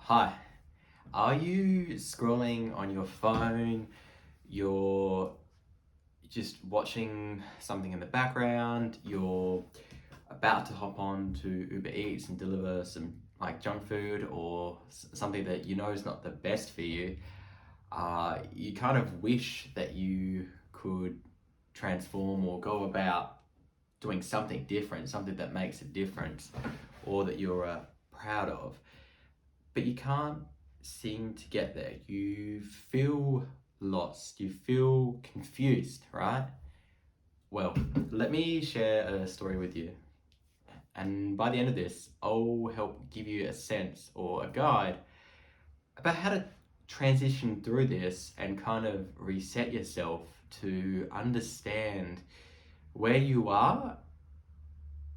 Hi, are you scrolling on your phone? You're just watching something in the background, you're about to hop on to Uber Eats and deliver some like junk food or something that you know is not the best for you. You kind of wish that you could transform or go about doing something different, something that makes a difference or that you're proud of, but you can't seem to get there. You feel lost, you feel confused, right? Well, let me share a story with you. And by the end of this, I'll help give you a sense or a guide about how to transition through this and kind of reset yourself to understand where you are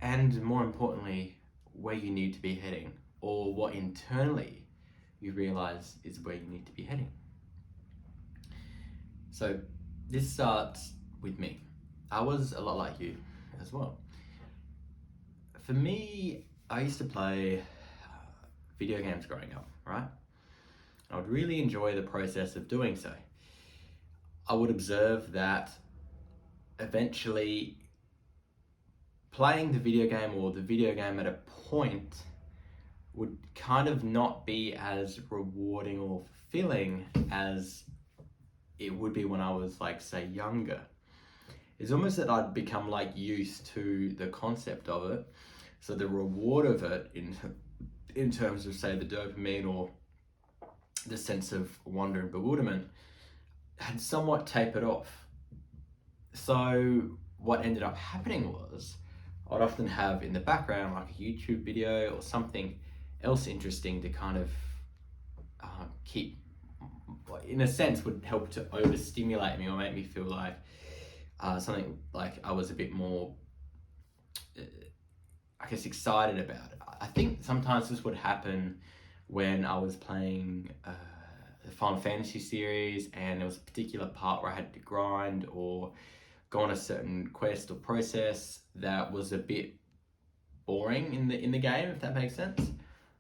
and, more importantly, where you need to be heading, or what internally you realize is where you need to be heading. So this starts with me. I was a lot like you as well. For me, I used to play video games growing up, right? I would really enjoy the process of doing so. I would observe that eventually playing the video game or the video game at a point would kind of not be as rewarding or fulfilling as it would be when I was, like, say, younger. It's almost that I'd become like used to the concept of it. So the reward of it in terms of, say, the dopamine or the sense of wonder and bewilderment had somewhat tapered off. So what ended up happening was I'd often have in the background like a YouTube video or something else interesting to kind of keep, in a sense, would help to overstimulate me or make me feel like something like I was a bit more, I guess, excited about it. I think sometimes this would happen when I was playing the Final Fantasy series and there was a particular part where I had to grind or go on a certain quest or process that was a bit boring in the game, if that makes sense.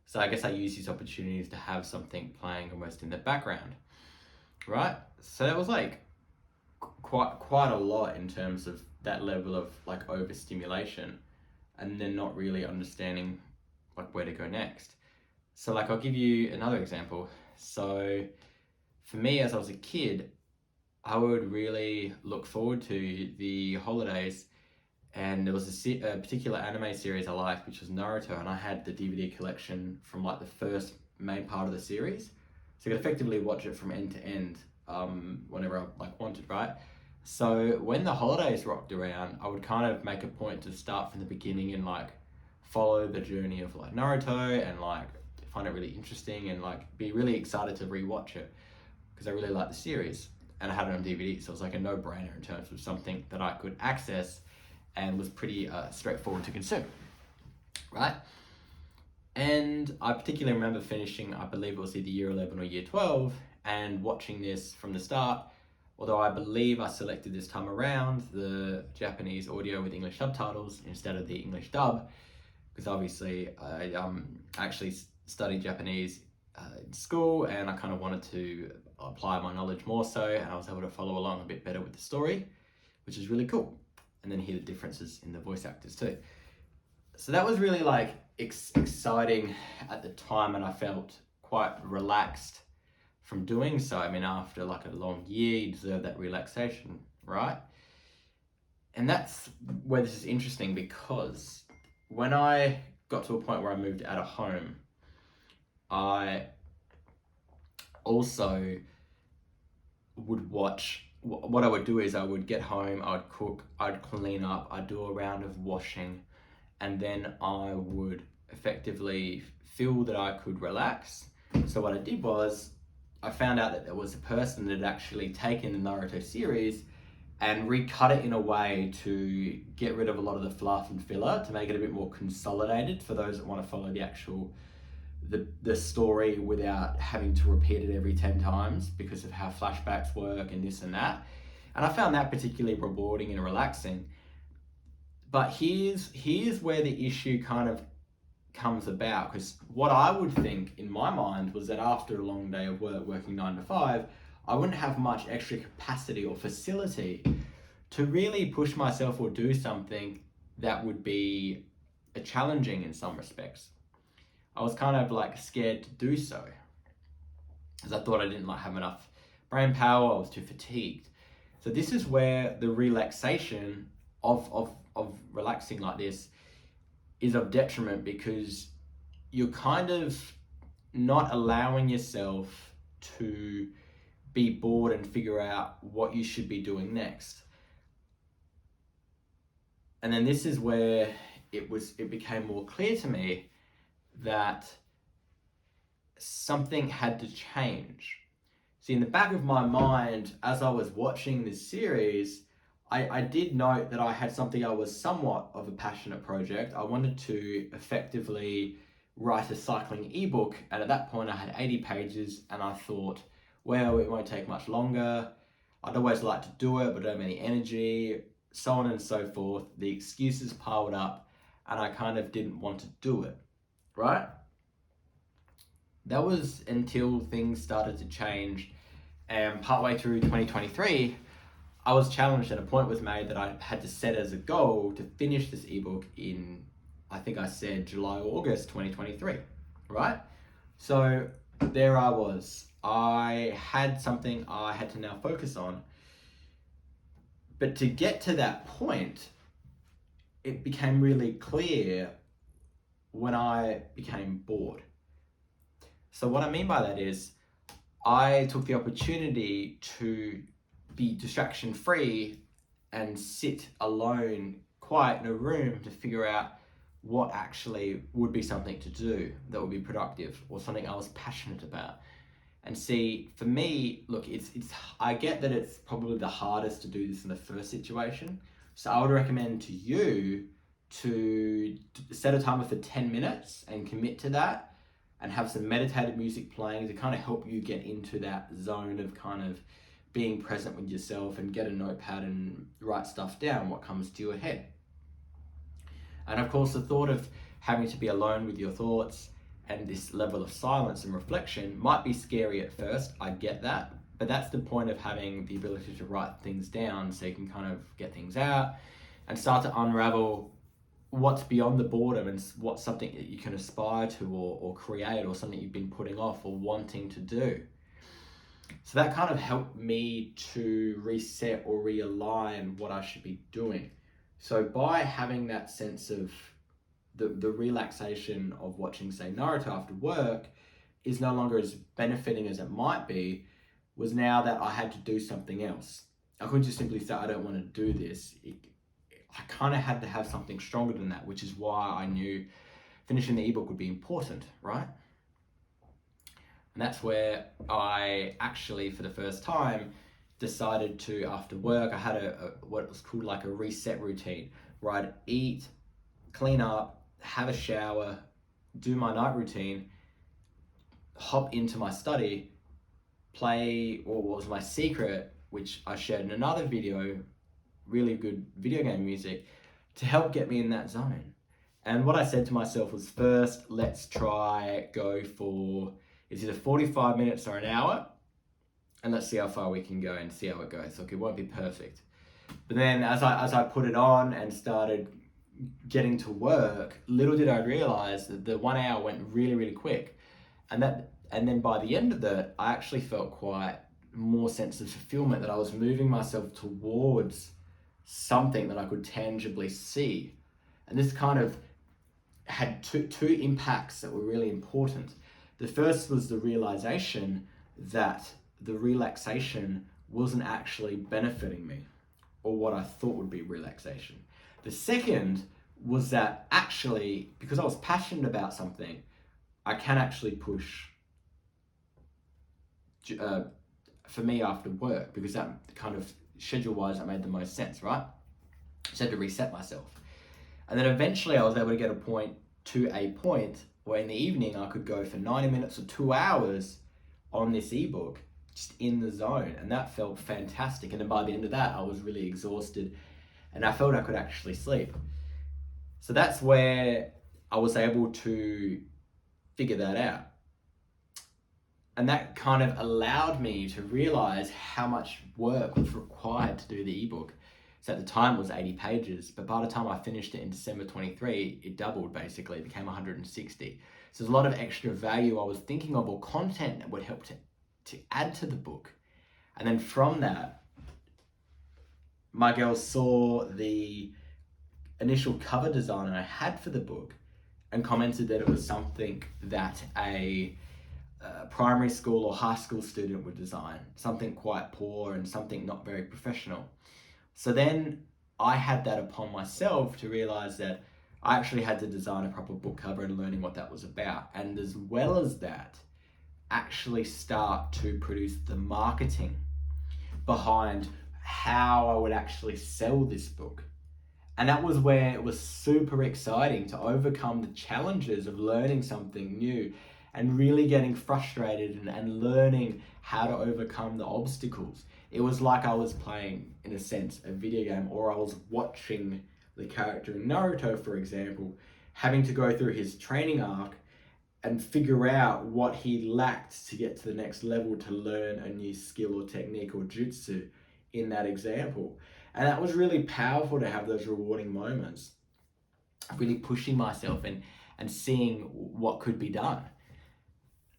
So I guess I use these opportunities to have something playing almost in the background, right? So that was like quite a lot in terms of that level of like overstimulation, and then not really understanding like where to go next. So like I'll give you another example. So for me, as I was a kid, I would really look forward to the holidays, and there was a particular anime series I liked, which was Naruto, and I had the DVD collection from like the first main part of the series, so I could effectively watch it from end to end whenever I like wanted, right? So when the holidays rocked around, I would kind of make a point to start from the beginning and like follow the journey of like Naruto and like find it really interesting and like be really excited to rewatch it because I really liked the series and I had it on DVD, so it was like a no-brainer in terms of something that I could access and was pretty straightforward to consume, right? And I particularly remember finishing, I believe it was either year 11 or year 12, and watching this from the start, although I believe I selected this time around the Japanese audio with English subtitles instead of the English dub, because obviously I actually studied Japanese in school and I kind of wanted to apply my knowledge more so, and I was able to follow along a bit better with the story, which is really cool. And then hear the differences in the voice actors too. So that was really like exciting at the time, and I felt quite relaxed from doing so. I mean, after like a long year, you deserve that relaxation, right? And that's where this is interesting, because when I got to a point where I moved out of home, I also would watch. What I would do is I would get home, I would cook, I'd clean up, I'd do a round of washing, and then I would effectively feel that I could relax. So what I did was I found out that there was a person that had actually taken the Naruto series and recut it in a way to get rid of a lot of the fluff and filler to make it a bit more consolidated for those that want to follow the actual the story without having to repeat it every 10 times because of how flashbacks work and this and that. And I found that particularly rewarding and relaxing. But here's where the issue kind of comes about, because what I would think in my mind was that after a long day of work, working 9 to 5, I wouldn't have much extra capacity or facility to really push myself or do something that would be challenging in some respects. I was kind of like scared to do so, because I thought I didn't like have enough brain power, I was too fatigued. So this is where the relaxation of relaxing like this is of detriment, because you're kind of not allowing yourself to be bored and figure out what you should be doing next. And then this is where it became more clear to me that something had to change. See, in the back of my mind, as I was watching this series, I did note that I had something I was somewhat of a passionate project. I wanted to effectively write a cycling ebook, and at that point I had 80 pages, and I thought, well, it won't take much longer. I'd always like to do it, but I don't have any energy, so on and so forth. The excuses piled up, and I kind of didn't want to do it, right? That was until things started to change, and partway through 2023, I was challenged and a point was made that I had to set as a goal to finish this ebook in, I think I said July or August 2023, right? So there I was. I had something I had to now focus on. But to get to that point, it became really clear when I became bored. So what I mean by that is, I took the opportunity to be distraction free and sit alone, quiet in a room, to figure out what actually would be something to do that would be productive, or something I was passionate about. And see, for me, look, it's I get that it's probably the hardest to do this in the first situation. So I would recommend to you to set a timer for 10 minutes and commit to that, and have some meditative music playing to kind of help you get into that zone of kind of being present with yourself, and get a notepad and write stuff down, what comes to your head. And of course, the thought of having to be alone with your thoughts and this level of silence and reflection might be scary at first, I get that, but that's the point of having the ability to write things down, so you can kind of get things out and start to unravel what's beyond the boredom, and what's something that you can aspire to, or create, or something you've been putting off or wanting to do. So that kind of helped me to reset or realign what I should be doing. So by having that sense of the relaxation of watching, say, Naruto after work is no longer as benefiting as it might be, was now that I had to do something else. I couldn't just simply say, I don't want to do this. I kind of had to have something stronger than that, which is why I knew finishing the ebook would be important, right? And that's where I actually, for the first time, decided to, after work, I had a what was called like a reset routine, where I'd eat, clean up, have a shower, do my night routine, hop into my study, play what was my secret, which I shared in another video, really good video game music, to help get me in that zone. And what I said to myself was, first, let's go for, it's either 45 minutes or an hour, and let's see how far we can go and see how it goes. Look, it won't be perfect. But then as I put it on and started getting to work, little did I realize that the 1 hour went really, really quick. And then by the end of it, I actually felt quite more sense of fulfillment, that I was moving myself towards something that I could tangibly see. And this kind of had two impacts that were really important. The first was the realization that the relaxation wasn't actually benefiting me, or what I thought would be relaxation. The second was that actually, because I was passionate about something, I can actually push for me after work, because that kind of schedule-wise, that made the most sense, right? So I had to reset myself. And then eventually I was able to get to a point where in the evening I could go for 90 minutes or 2 hours on this ebook, just in the zone. And that felt fantastic. And then by the end of that, I was really exhausted, and I felt I could actually sleep. So that's where I was able to figure that out. And that kind of allowed me to realize how much work was required to do the ebook. So at the time it was 80 pages, but by the time I finished it in December 23, it doubled basically, it became 160. So there's a lot of extra value I was thinking of, or content that would help to add to the book. And then from that, my girls saw the initial cover design I had for the book and commented that it was something that a primary school or high school student would design, something quite poor and something not very professional. So then I had that upon myself to realize that I actually had to design a proper book cover and learning what that was about. And as well as that, actually start to produce the marketing behind how I would actually sell this book. And that was where it was super exciting to overcome the challenges of learning something new and really getting frustrated and learning how to overcome the obstacles. It was like I was playing, in a sense, a video game, or I was watching the character in Naruto, for example, having to go through his training arc and figure out what he lacked to get to the next level to learn a new skill or technique or jutsu in that example. And that was really powerful to have those rewarding moments, really pushing myself and seeing what could be done.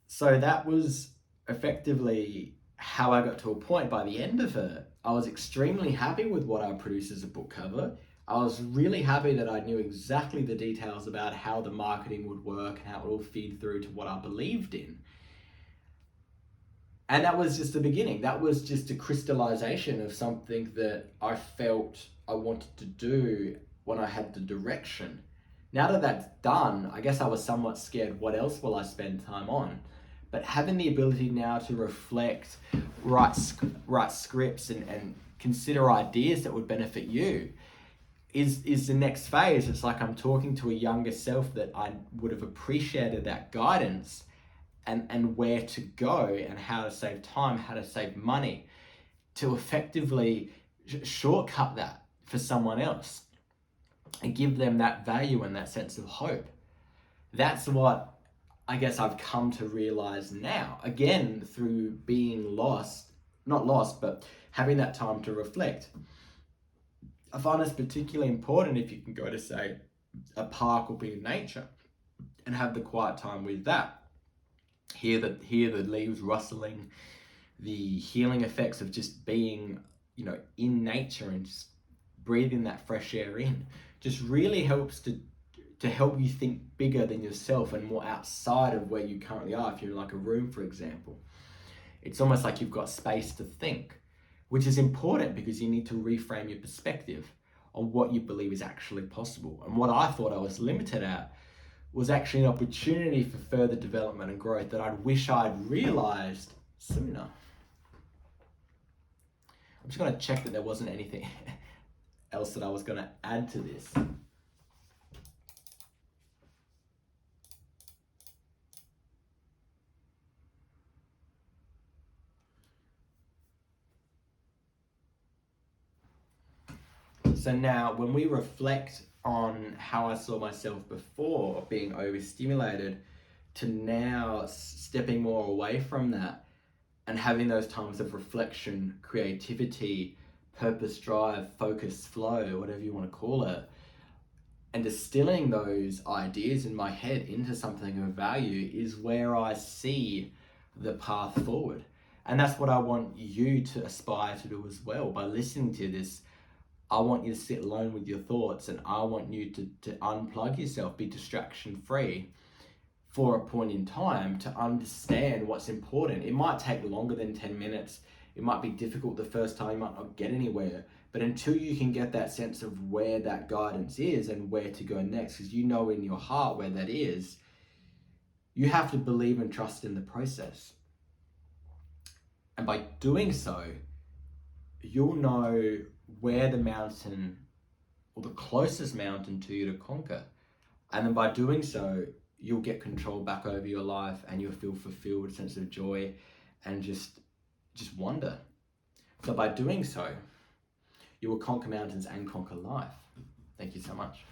So that was effectively how I got to a point by the end of it. I was extremely happy with what I produced as a book cover. I was really happy that I knew exactly the details about how the marketing would work and how it would all feed through to what I believed in. And that was just the beginning. That was just a crystallization of something that I felt I wanted to do when I had the direction. Now that that's done, I guess I was somewhat scared, what else will I spend time on? But having the ability now to reflect, write scripts and consider ideas that would benefit you is the next phase. It's like I'm talking to a younger self that I would have appreciated that guidance and where to go and how to save time, how to save money, to effectively shortcut that for someone else and give them that value and that sense of hope. That's what I guess I've come to realize now, again, through being not lost, but having that time to reflect. I find it's particularly important if you can go to, say, a park or be in nature and have the quiet time with that. Hear the leaves rustling, the healing effects of just being, in nature and just breathing that fresh air in just really helps to help you think bigger than yourself and more outside of where you currently are. If you're in like a room, for example, it's almost like you've got space to think, which is important because you need to reframe your perspective on what you believe is actually possible. And what I thought I was limited at was actually an opportunity for further development and growth that I'd wish I'd realized sooner. I'm just going to check that there wasn't anything else that I was going to add to this. So now when we reflect on how I saw myself before being overstimulated to now stepping more away from that and having those times of reflection, creativity, purpose, drive, focus, flow, whatever you want to call it, and distilling those ideas in my head into something of value is where I see the path forward. And that's what I want you to aspire to do as well. By listening to this, I want you to sit alone with your thoughts, and I want you to unplug yourself, be distraction free for a point in time to understand what's important. It might take longer than 10 minutes. It might be difficult the first time, you might not get anywhere. But until you can get that sense of where that guidance is and where to go next, because you know in your heart where that is, you have to believe and trust in the process. And by doing so, you'll know where the mountain or the closest mountain to you to conquer. And then by doing so, you'll get control back over your life and you'll feel fulfilled, a sense of joy and just wonder. So by doing so, you will conquer mountains and conquer life. Thank you so much.